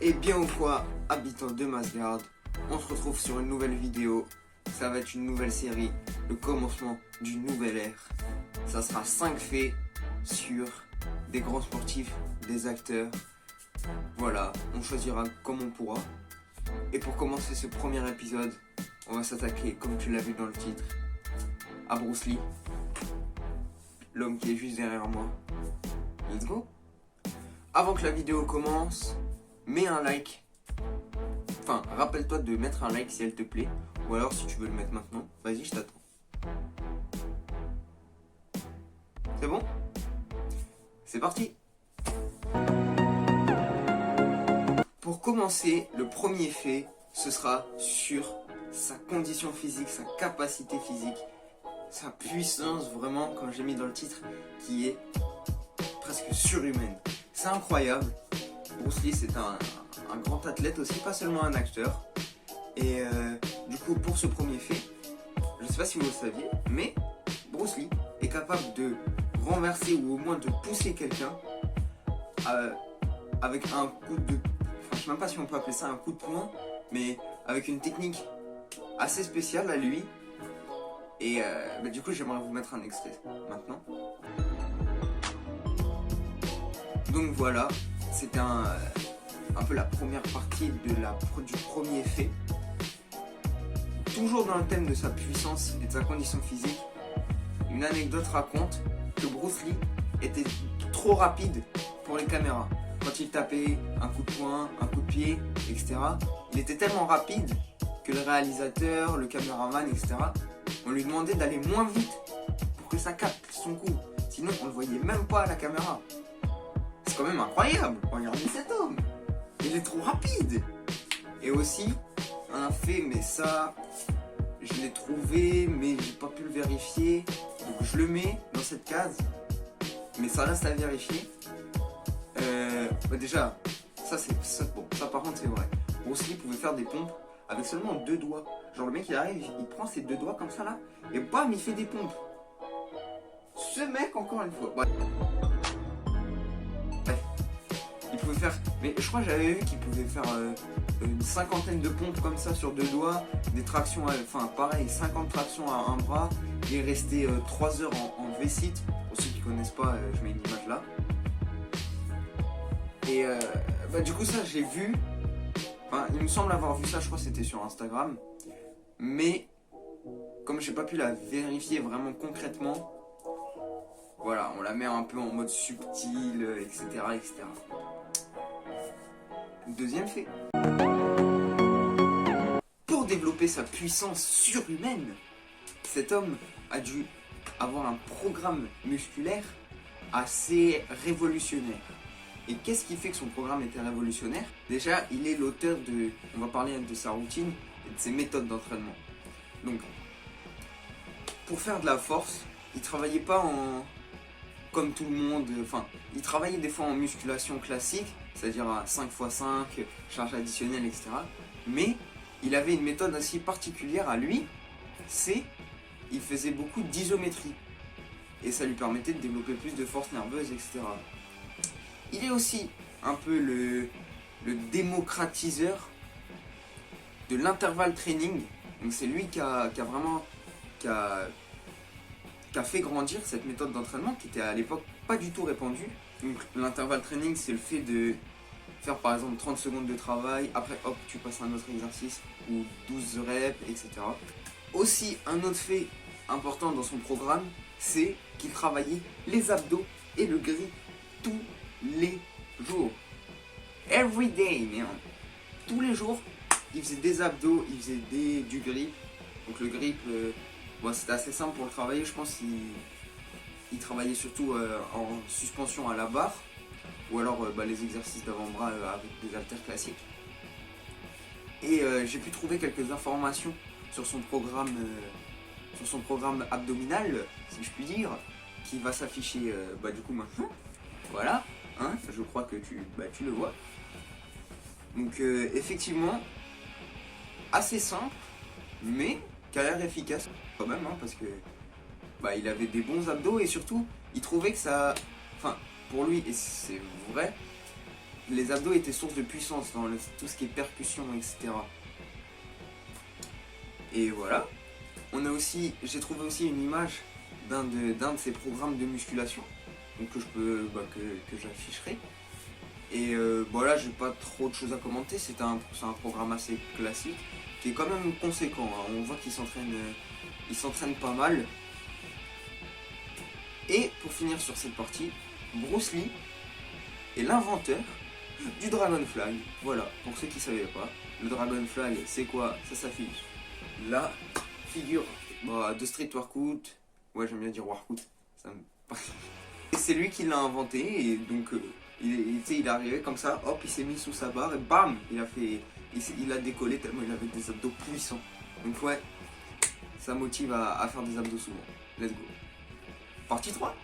Et bien ou quoi, habitants de Masgard, on se retrouve sur une nouvelle vidéo. Ça va être une nouvelle série, le commencement d'une nouvelle ère. Ça sera 5 faits sur des grands sportifs, des acteurs. Voilà, on choisira comme on pourra. Et pour commencer ce premier épisode, on va s'attaquer, comme tu l'as vu dans le titre, à Bruce Lee, l'homme qui est juste derrière moi. Let's go. Avant que la vidéo commence, mets un like. Enfin, rappelle-toi de mettre un like si elle te plaît. Ou alors si tu veux le mettre maintenant, vas-y, je t'attends. C'est bon? C'est parti! Pour commencer, le premier fait, ce sera sur sa condition physique, sa capacité physique, sa puissance vraiment, comme j'ai mis dans le titre, qui est presque surhumaine. C'est incroyable. Bruce Lee, c'est un grand athlète aussi, pas seulement un acteur. Et du coup, pour ce premier fait, je sais pas si vous le saviez, mais Bruce Lee est capable de renverser ou au moins de pousser quelqu'un avec un coup de... Enfin, je sais même pas si on peut appeler ça un coup de poing, mais avec une technique assez spéciale à lui. Et du coup, j'aimerais vous mettre un extrait maintenant. Donc voilà, c'était un peu la première partie du premier fait. Toujours dans le thème de sa puissance et de sa condition physique, une anecdote raconte que Bruce Lee était trop rapide pour les caméras. Quand il tapait un coup de poing, un coup de pied, etc., il était tellement rapide que le réalisateur, le caméraman, etc., on lui demandait d'aller moins vite pour que ça capte son coup. Sinon, on ne le voyait même pas à la caméra. C'est quand même incroyable. Regardez cet homme. Il est trop rapide. Et aussi, un fait, mais ça, je l'ai trouvé, mais j'ai pas pu le vérifier. Donc je le mets dans cette case. Mais ça reste à vérifier. Déjà, bon, ça par contre c'est vrai. Bruce Lee pouvait faire des pompes avec seulement 2 doigts. Genre le mec il arrive, il prend ses 2 doigts comme ça là, et bam, il fait des pompes. Ce mec, encore une fois. Il pouvait faire, mais je crois que j'avais vu qu'il pouvait faire une 50aine de pompes comme ça sur 2 doigts, des tractions, enfin pareil, 50 tractions à un bras, et rester 3 heures en V-sit. Pour ceux qui connaissent pas, je mets une image là. Et du coup ça j'ai vu, enfin il me semble avoir vu ça, je crois que c'était sur Instagram, mais comme j'ai pas pu la vérifier vraiment concrètement, voilà, on la met un peu en mode subtil, etc., etc. Deuxième fait. Pour développer sa puissance surhumaine, cet homme a dû avoir un programme musculaire assez révolutionnaire. Et qu'est-ce qui fait que son programme était révolutionnaire? Déjà, il est l'auteur de... On va parler de sa routine et de ses méthodes d'entraînement. Donc, pour faire de la force, il travaillait pas comme tout le monde, enfin, il travaillait des fois en musculation classique, c'est-à-dire à 5x5, charge additionnelle, etc. Mais il avait une méthode assez particulière à lui, il faisait beaucoup d'isométrie. Et ça lui permettait de développer plus de force nerveuse, etc. Il est aussi un peu le démocratiseur de l'intervalle training. Donc c'est lui qui a fait grandir cette méthode d'entraînement qui était à l'époque pas du tout répandue. Donc l'intervalle training, c'est le fait de faire par exemple 30 secondes de travail, après hop tu passes à un autre exercice ou 12 reps, etc. Aussi un autre fait important dans son programme, c'est qu'il travaillait les abdos et le grip tous les jours. Every day, man. Tous les jours, il faisait des abdos, il faisait du grip. Donc le grip, c'était assez simple pour le travailler. Je pense qu'il travaillait surtout en suspension à la barre. Ou alors les exercices d'avant-bras avec des haltères classiques. Et j'ai pu trouver quelques informations sur son programme abdominal, si je puis dire, qui va s'afficher du coup maintenant. Voilà, hein, je crois que tu le vois. Donc effectivement, assez simple, mais qui a l'air efficace quand même, hein, parce que il avait des bons abdos et surtout, il trouvait que ça... Enfin, pour lui, et c'est vrai, les abdos étaient source de puissance dans tout ce qui est percussion, etc. Et voilà. J'ai trouvé aussi une image d'un de ces programmes de musculation, donc que j'afficherai. Et voilà, j'ai pas trop de choses à commenter. C'est un programme assez classique qui est quand même conséquent. Hein. On voit qu'il s'entraîne pas mal. Et pour finir sur cette partie, Bruce Lee est l'inventeur du Dragon Flag. Voilà, pour ceux qui ne savaient pas, le Dragon Flag, c'est quoi? Ça s'affiche. La figure de Street Workout. Ouais, j'aime bien dire Workout. Et c'est lui qui l'a inventé. Et donc, il est arrivé comme ça, hop, il s'est mis sous sa barre et bam, il a décollé tellement il avait des abdos puissants. Donc, ouais, ça motive à faire des abdos souvent. Let's go. Partie 3.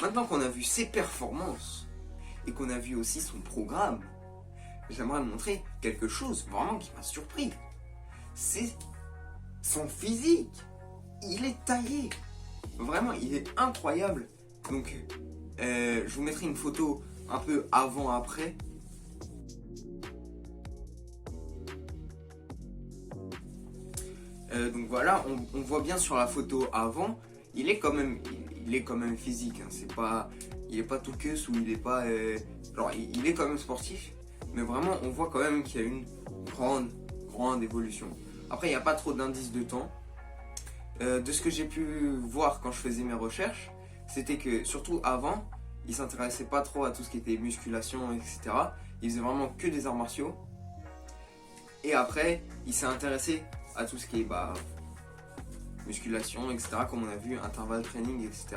Maintenant qu'on a vu ses performances et qu'on a vu aussi son programme, j'aimerais montrer quelque chose vraiment qui m'a surpris. C'est son physique. Il est taillé. Vraiment, il est incroyable. Donc, je vous mettrai une photo un peu avant-après. Donc voilà, on voit bien sur la photo avant, il est quand même physique. Hein, il est pas tout queue ou il est pas, il est quand même sportif, mais vraiment on voit quand même qu'il y a une grande évolution. Après il n'y a pas trop d'indices de temps. De ce que j'ai pu voir quand je faisais mes recherches, c'était que surtout avant, il s'intéressait pas trop à tout ce qui était musculation, etc. Il faisait vraiment que des arts martiaux. Et après, il s'est intéressé à tout ce qui est musculation, etc. Comme on a vu, intervalle training, etc.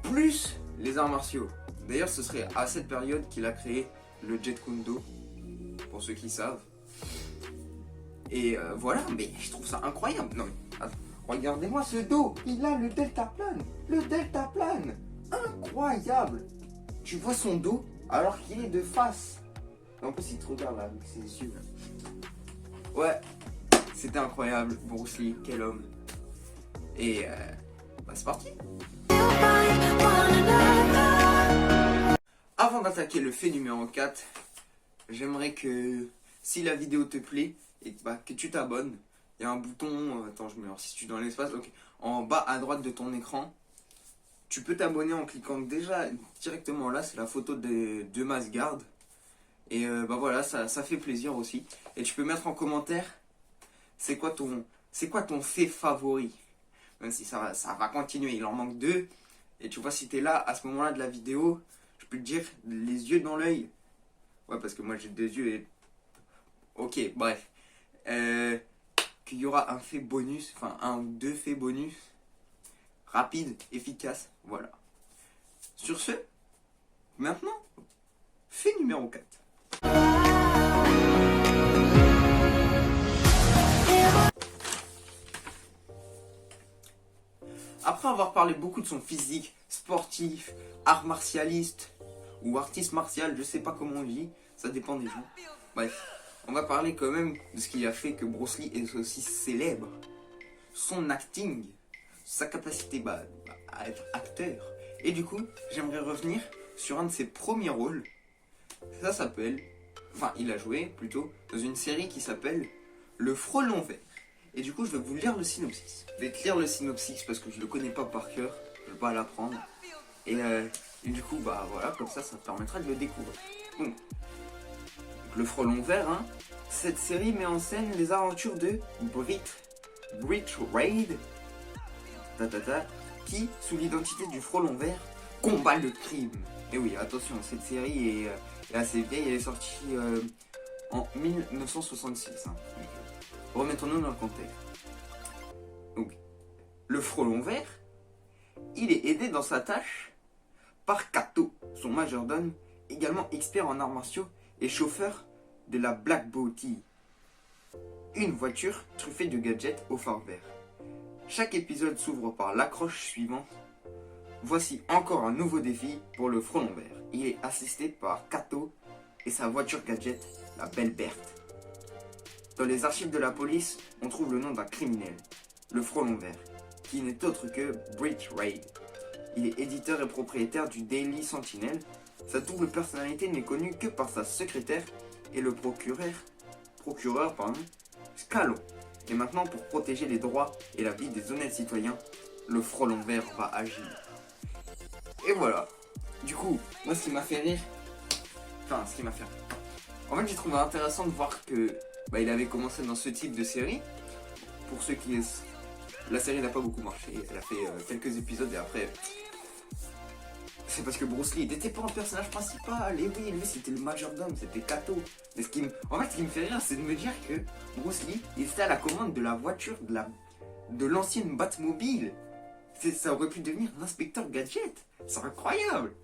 Plus les arts martiaux. D'ailleurs, ce serait à cette période qu'il a créé le Jeet Kune Do, pour ceux qui savent. Et voilà, mais je trouve ça incroyable. Non, mais, regardez-moi ce dos, il a le deltaplane. Le deltaplane, incroyable. Tu vois son dos alors qu'il est de face. En plus, il te regarde là avec ses yeux. Là. Ouais, c'était incroyable. Bruce Lee, quel homme. Et c'est parti. Avant d'attaquer le fait numéro 4, j'aimerais que si la vidéo te plaît et que tu t'abonnes, il y a un bouton, attends, je me situe dans l'espace, donc en bas à droite de ton écran, tu peux t'abonner en cliquant déjà directement là, c'est la photo des deux Masguard. Et voilà, ça fait plaisir aussi. Et tu peux mettre en commentaire, c'est quoi ton fait favori. Même si ça va continuer, il en manque 2. Et tu vois, si t'es là, à ce moment-là de la vidéo, je peux te dire, les yeux dans l'œil. Ouais, parce que moi j'ai 2 yeux et... Ok, bref. Qu'il y aura un fait bonus, enfin 1 ou 2 faits bonus. Rapide, efficace, voilà. Sur ce, maintenant, fait numéro 4. Après avoir parlé beaucoup de son physique sportif, art martialiste ou artiste martial, je sais pas comment on dit, ça dépend des gens. Bref, on va parler quand même de ce qui a fait que Bruce Lee est aussi célèbre. Son acting, sa capacité à être acteur. Et du coup, j'aimerais revenir sur un de ses premiers rôles. Ça s'appelle, il a joué plutôt dans une série qui s'appelle Le Frelon Vert. Et du coup, je vais vous lire le synopsis. Je vais te lire le synopsis parce que je le connais pas par cœur. Je vais pas l'apprendre. Et du coup, voilà, comme ça te permettra de le découvrir. Donc, Le Frelon Vert, hein, cette série met en scène les aventures de Brit Raid, qui, sous l'identité du Frelon Vert, combat le crime. Et oui, attention, cette série est assez vieille, elle est sortie en 1966. Hein. Remettons-nous dans le contexte. Donc, le Frelon Vert, il est aidé dans sa tâche par Kato, son majordome, également expert en arts martiaux et chauffeur de la Black Beauty, une voiture truffée de gadgets au phare vert. Chaque épisode s'ouvre par l'accroche suivante. Voici encore un nouveau défi pour le Frelon Vert. Il est assisté par Kato et sa voiture gadget, la Belle Berthe. Dans les archives de la police, on trouve le nom d'un criminel, le Frelon Vert, qui n'est autre que Brit Raid. Il est éditeur et propriétaire du Daily Sentinel. Sa double personnalité n'est connue que par sa secrétaire et le procureur, Scalon. Et maintenant, pour protéger les droits et la vie des honnêtes citoyens, le frelon vert va agir. Et voilà. Du coup, moi ce qui m'a fait rire, en fait j'ai trouvé intéressant de voir que il avait commencé dans ce type de série. Pour ceux qui... La série n'a pas beaucoup marché, elle a fait quelques épisodes et après... C'est parce que Bruce Lee n'était pas un personnage principal, et oui, lui c'était le majordome, c'était Kato. Mais en fait, ce qui me fait rire, c'est de me dire que Bruce Lee, il était à la commande de la voiture de l'ancienne Batmobile. Ça aurait pu devenir l'inspecteur Gadget. C'est incroyable.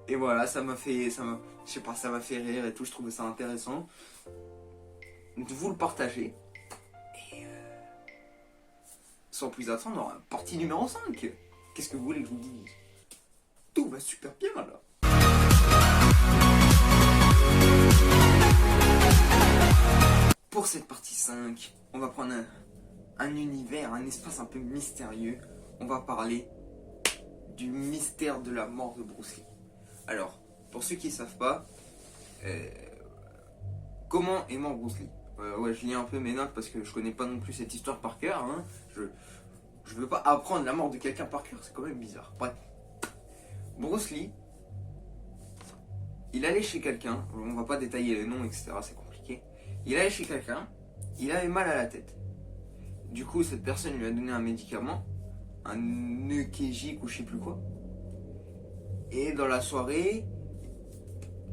Et voilà, ça m'a fait rire et tout, je trouvais ça intéressant de vous le partager. Et sans plus attendre, partie numéro 5. Qu'est-ce que vous voulez que je vous dise? Tout va super bien là. Pour cette partie 5, on va prendre un univers, un espace un peu mystérieux. On va parler du mystère de la mort de Bruce Lee. Alors, pour ceux qui ne savent pas, comment est mort Bruce Lee? Ouais, je lis un peu mes notes parce que je connais pas non plus cette histoire par cœur. Hein. Je veux pas apprendre la mort de quelqu'un par cœur, c'est quand même bizarre. Bref. Bruce Lee, il allait chez quelqu'un, on va pas détailler les noms, etc., c'est compliqué. Il allait chez quelqu'un, il avait mal à la tête. Du coup, cette personne lui a donné un médicament, un Neukégique ou je sais plus quoi. Et dans la soirée,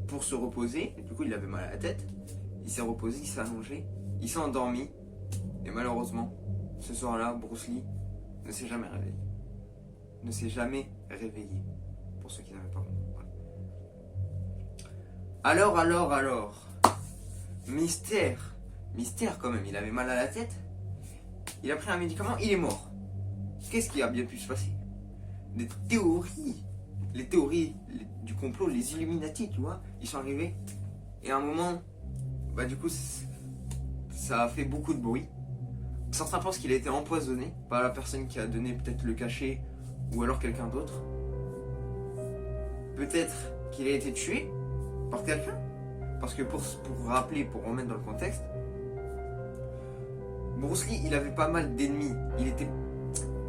pour se reposer, du coup il avait mal à la tête, il s'est reposé, il s'est allongé, il s'est endormi. Et malheureusement, ce soir-là, Bruce Lee ne s'est jamais réveillé. Ne s'est jamais réveillé. Pour ceux qui n'avaient pas compris. Alors. Mystère quand même, il avait mal à la tête. Il a pris un médicament, il est mort. Qu'est-ce qui a bien pu se passer? Des théories. Les théories du complot, les Illuminati, tu vois, ils sont arrivés. Et à un moment, du coup, ça a fait beaucoup de bruit. Certains pensent qu'il a été empoisonné par la personne qui a donné peut-être le cachet ou alors quelqu'un d'autre. Peut-être qu'il a été tué par quelqu'un. Parce que pour rappeler, pour remettre dans le contexte, Bruce Lee, il avait pas mal d'ennemis. Il était,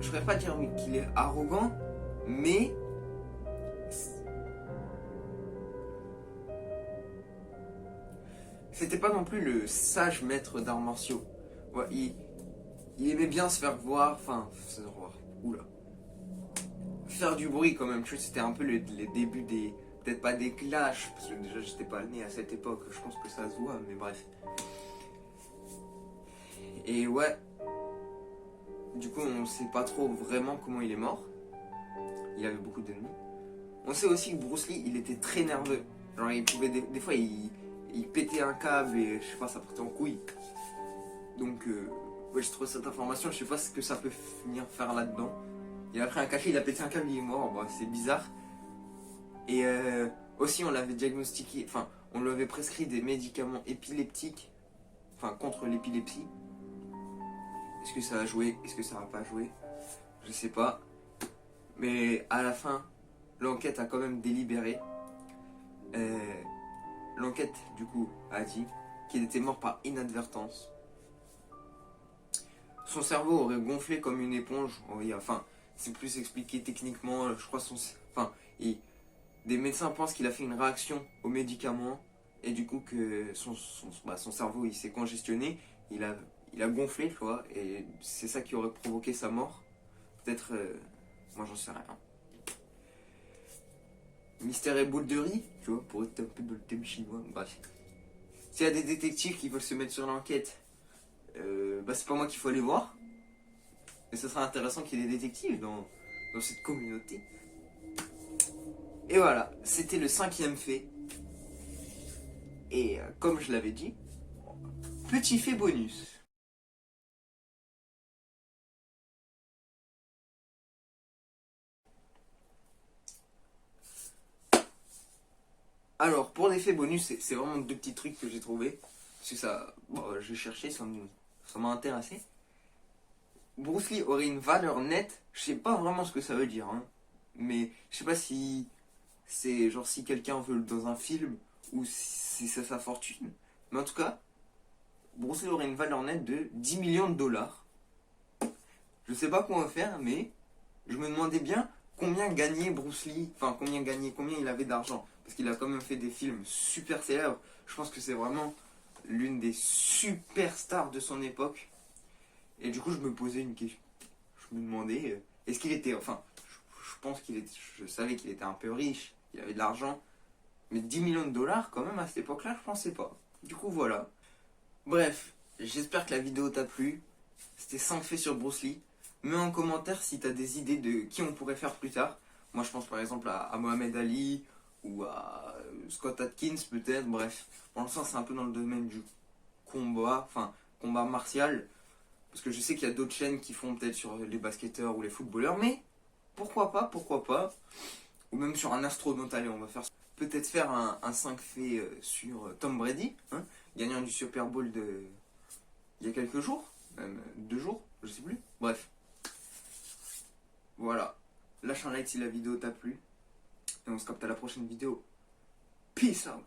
je ne pourrais pas dire qu'il est arrogant, mais c'était pas non plus le sage maître d'arts martiaux. Ouais, il aimait bien se faire voir, faire du bruit quand même. Tu vois, c'était un peu les débuts des, peut-être pas des clashs, parce que déjà j'étais pas né à cette époque, je pense que ça se voit, mais bref. Et ouais, du coup on sait pas trop vraiment comment il est mort. Il avait beaucoup d'ennemis. On sait aussi que Bruce Lee, il était très nerveux. Genre il pouvait des fois il pétait un câble et je sais pas, ça partait en couille. Donc ouais, je trouve cette information, je sais pas ce que ça peut venir faire là-dedans. Il a pris un cachet, il a pété un câble, il est mort, c'est bizarre. Et aussi on l'avait diagnostiqué, enfin on lui avait prescrit des médicaments épileptiques, enfin contre l'épilepsie. Est-ce que ça a joué? Est-ce que ça n'a pas joué? Je sais pas. Mais à la fin, l'enquête a quand même délibéré. L'enquête, du coup, a dit qu'il était mort par inadvertance. Son cerveau aurait gonflé comme une éponge. Enfin, c'est plus expliqué techniquement. Je crois des médecins pensent qu'il a fait une réaction aux médicaments et du coup que son cerveau il s'est congestionné. Il a gonflé, tu vois, et c'est ça qui aurait provoqué sa mort. Peut-être, moi j'en sais rien. Mystère et boule de riz, tu vois, pour être un peu dans le thème chinois. Bref. S'il y a des détectives qui veulent se mettre sur l'enquête, c'est pas moi qu'il faut aller voir. Mais ce sera intéressant qu'il y ait des détectives dans cette communauté. Et voilà, c'était le 5e fait. Et comme je l'avais dit, petit fait bonus. Alors, pour les faits bonus, c'est vraiment 2 petits trucs que j'ai trouvé. Parce que ça, j'ai cherché, ça m'a intéressé. Bruce Lee aurait une valeur nette, je sais pas vraiment ce que ça veut dire. Hein. mais je sais pas si c'est genre si quelqu'un veut dans un film ou si c'est sa fortune. Mais en tout cas, Bruce Lee aurait une valeur nette de 10 millions de dollars. Je sais pas quoi en faire, mais je me demandais bien combien gagnait Bruce Lee, enfin combien il avait d'argent. Parce qu'il a quand même fait des films super célèbres. Je pense que c'est vraiment l'une des superstars de son époque. Et du coup, je me posais une question. Je me demandais, est-ce qu'il était, enfin, je pense qu'il était, je savais qu'il était un peu riche, il avait de l'argent. Mais 10 millions de dollars, quand même, à cette époque-là, je pensais pas. Du coup, voilà. Bref, j'espère que la vidéo t'a plu. C'était 5 faits sur Bruce Lee. Mets en commentaire si t'as des idées de qui on pourrait faire plus tard. Moi, je pense par exemple à Mohamed Ali ou à Scott Atkins, peut-être. Bref, pour l'instant, c'est un peu dans le domaine du combat, enfin, combat martial. Parce que je sais qu'il y a d'autres chaînes qui font peut-être sur les basketteurs ou les footballeurs. Mais pourquoi pas, pourquoi pas. Ou même sur un astronaute. Allez, on va faire peut-être faire un 5 faits sur Tom Brady, hein, gagnant du Super Bowl de il y a quelques jours, même 2 jours, je sais plus. Bref, voilà. Lâche un like si la vidéo t'a plu. Et on se capte à la prochaine vidéo. Peace out.